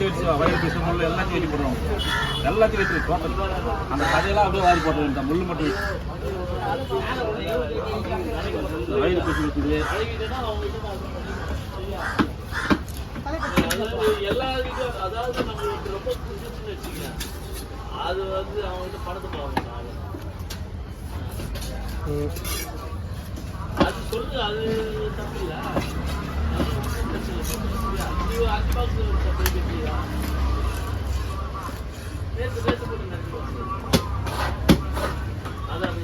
எல்லாத்தையும் வச்சு வயிறு பீஸ் முள் எல்லாத்தையும் வெட்டி போடுறோம். எல்லாத்தையும் வச்சு டோட்டல் அந்த கதையெல்லாம் அப்படியே வாரி போடுறது. இந்த முள் மட்டும் வயிறு பீஸ் இருக்குது. அதாவது நம்மளுக்கு ரொம்ப புரிஞ்சுன்னு வச்சுக்கோங்க. அது வந்து அவங்கள்ட்ட பணத்தை போவாங்க. அது சொல்லுங்க, அது தப்பு இல்லை. அஞ்சு பாக்ஸ் நேற்று போட்டு அதான்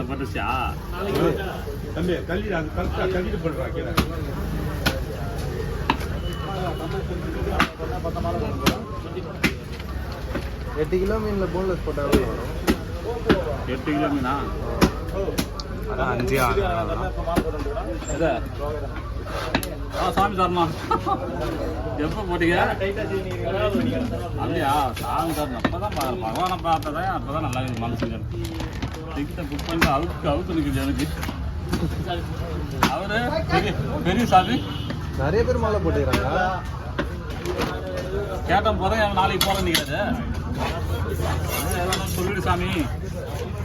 பட்டுச்சா தம்பி கல்வி அது கரெக்டாக கல்விட்டு பண்ணுறாங்க. 8 கிலோ மீன்ல போன்லெஸ் போட்டா எவ்வளவு வரும்? 8 கிலோ மீனா? அதான் 5 6 இது சாமி தரணும். எப்போ போட்டீங்க? அப்படியா? சாமி தரணும். அப்போதான் பகவானை பார்த்ததே அப்போதான் நல்லா இருக்குது மனசுங்க. டிக்கெட்டை புக் பண்ணி அவுத்து நிற்குது எனக்கு. அவரு பெரிய சாமி நிறைய பேர் மாலை போட்டுக்கிறாங்க. கேட்டேன் போதும் நாளைக்கு போகிறேன் நிற்காது. சொல்லிடு சாமி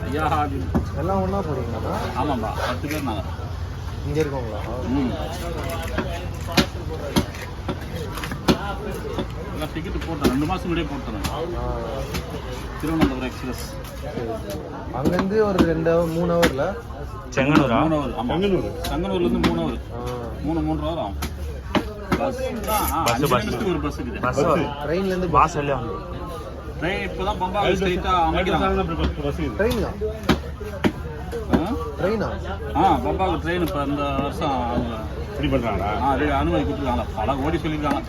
ஐயா அப்படின்னு எல்லாம் ஒன்றா போடுறீங்களா? ஆமாம்பா 10 பேர் நாங்கள் இங்கே இருக்கோங்களா? எல்லாம் டிக்கெட்டு போட்டேன் 2 மாதம் முன்னாடியே போட்டேன். திருவனந்தபுரம் எக்ஸ்பிரஸ் அங்கேருந்து ஒரு 2 hour 3 hourல செங்கனூரா? 3 hour. ஆமாம், செங்கனூர்லேருந்து 3 hour 3 hour ஆகும். பஸ் ஒரு பஸ் இருக்குது. ட்ரெயின்லேருந்து பாஸ் எல்லாம் ட்ரெயின் இப்போ தான் பம்பாய் ஸ்ட்ரைட்டாக அமைக்கிறாங்க. ட்ரெயினா? ட்ரெயினா? பம்பாவுக்கு ட்ரெயின் இப்போ இந்த வருஷம் அவங்க இப்படி பண்ணுறாங்களா? அது அனுமதி கொடுத்துருக்காங்களா? பல ஓடி சொல்லியிருக்காங்க.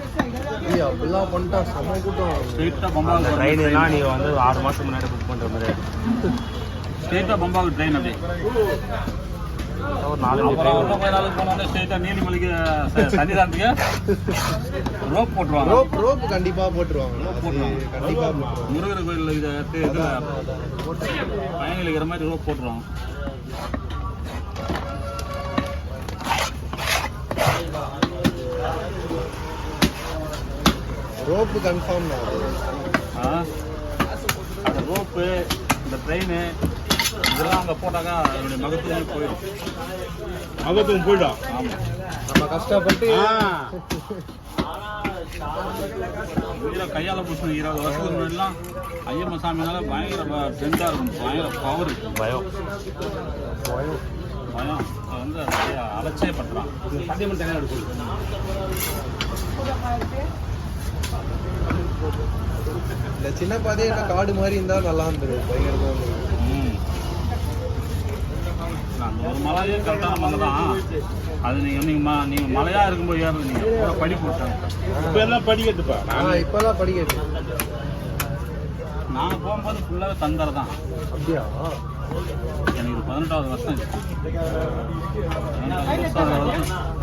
இல்லையா அப்படிலாம் பண்ணிட்டா செம்ம கூட்டம். ஸ்ட்ரெயிட்டாக பம்பாவுக்கு ட்ரெயின்லாம் நீங்கள் வந்து 6 மாதம் முன்னாடி புக் பண்ணுற மாதிரி ஸ்ட்ரெயிட்டாக பம்பாவுக்கு ட்ரெயின் அப்படி ஒரு 4 நாளுக்கு போனோடனே ஸ்ட்ரெயிட்டாக நீலிமலைக்கு சன்னிதானத்துக்கு ரோப் போட்டுருவாங்க. ரோப் கண்டிப்பாக போட்டுருவாங்க. கண்டிப்பாக முருகர் கோயில் இதை பயணிகள் இருக்கிற மாதிரி ரோப் போட்டுருவாங்க. ரோப்பு கன்ஃபார்ம் தான். அந்த ரோப்பு இந்த ட்ரெயின் இதெல்லாம் அங்கே போட்டாக்கா என்னுடைய மகத்துவம் போயிடும். மகத்துவம் போயிடும். ஆமாம், நம்ம கஷ்டப்பட்டு கையால் பூசணும். 20 வருஷத்துக்கு முன்னாடிலாம் ஐயப்ப சாமினால பயங்கர ட்ரெண்டாக இருக்கும். பயங்கர பவர் பயம் அது வந்து அலட்சிய பண்ணுறான். சத்தியமன் தனியாக எடுக்கும். இந்த சின்ன பாதையே காடு மாதிரி இருந்தால் நல்லா இருந்தது. பயங்கரமாக இருந்தது. அந்த ஒரு மலையே கரெக்டான மலை தான். அது நீங்கள் மலையாக இருக்கும்போது ஏறது நீங்கள் படி போட்டாங்க. இப்போ எல்லாம் படிக்கட்டுப்பா. இப்போல்லாம் படிக்கட்டு. நாங்கள் போகும்போது ஃபுல்லாகவே தந்தரை தான். அப்படியா? எனக்கு 18வது வருஷம்.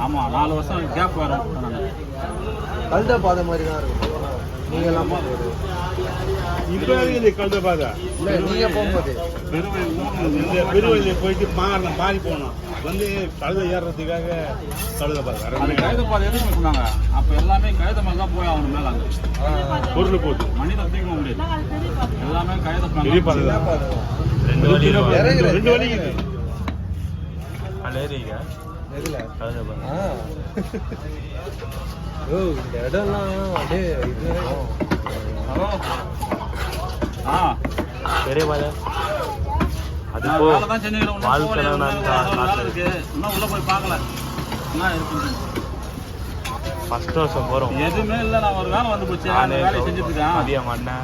ஆமாம், 4 வருஷம் கேப் வரும். கல்த பாதை மாதிரி தான் இருக்கும். நீங்கள் எல்லாம் இப்போ கழுத பாதை இல்லை, நீங்கள் போகும்போது பெருவழியில் போயிட்டு மாறி போகணும். வந்து கழுத ஏறுறதுக்காக கழுத பாதை. அது கழுத பாதை எதுக்கு சொன்னாங்க? அப்போ எல்லாமே கழுத மேலே தான் போய் ஆகணும். மேலே அங்கே பொருள் போகுது. மனிதன் தூக்க முடியாது. எல்லாமே கழுத பெரிய பாதை. 2 வழி இருக்குது. எதுல? ஓ, இந்த இடம்லாம் அப்படியே இது இருக்கும். பெரிய பாதை. அது வேலை தான் செஞ்சுக்கிறோம். இருக்கு இன்னும் உள்ளே போய் பார்க்கல. என்ன இருக்குது? ஃபர்ஸ்ட் வருஷம் போகிறோம். எதுவுமே இல்லை. நான் ஒரு வேலை வந்து போச்சு. அந்த வேலையை செஞ்சுட்டு இருக்கேன். மதியம் மண்ணை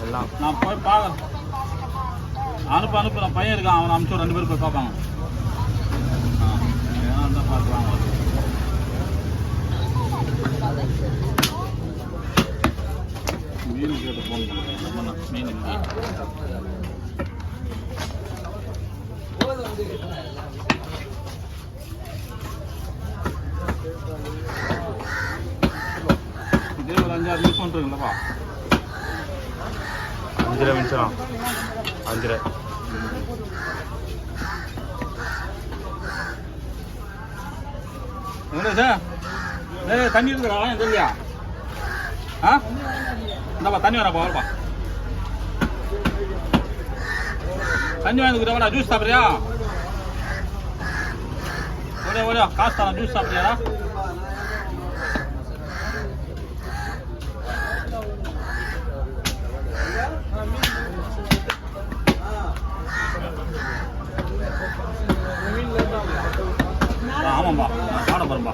எல்லாம் நான் போய் பார்க்குறேன். அனுப்புகிறேன். பையன் இருக்கான், அவனை அனுப்பிச்சு 2 பேர் போய் பார்ப்பாங்க. ஏன்னா தான் பார்க்குறாங்க. மீன் கேட்டு ஃபோன் பண்ணுறேன். மீன் இங்கே இதே ஒரு 5-6 நிமிஷம் இருக்குல்லப்பா. ரூபா மிச்சம் 5 ரூபா. தண்ணி இருக்குறா இல்லையா? இந்தாப்பா தண்ணி வரப்பா வரப்பா. தண்ணி வாங்கிக்கிறா, ஜூஸ் சாப்பிட்றியா? ஒரே ஒரே காசு தரேன், ஜூஸ் சாப்பிட்றியா? ஆமாம்பா, சாப்பிட போகிறேன்பா.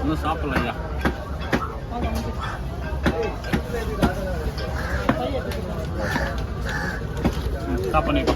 இன்னும் சாப்பிடல ஐயா. ஸ்டாப் பண்ணிப்பா.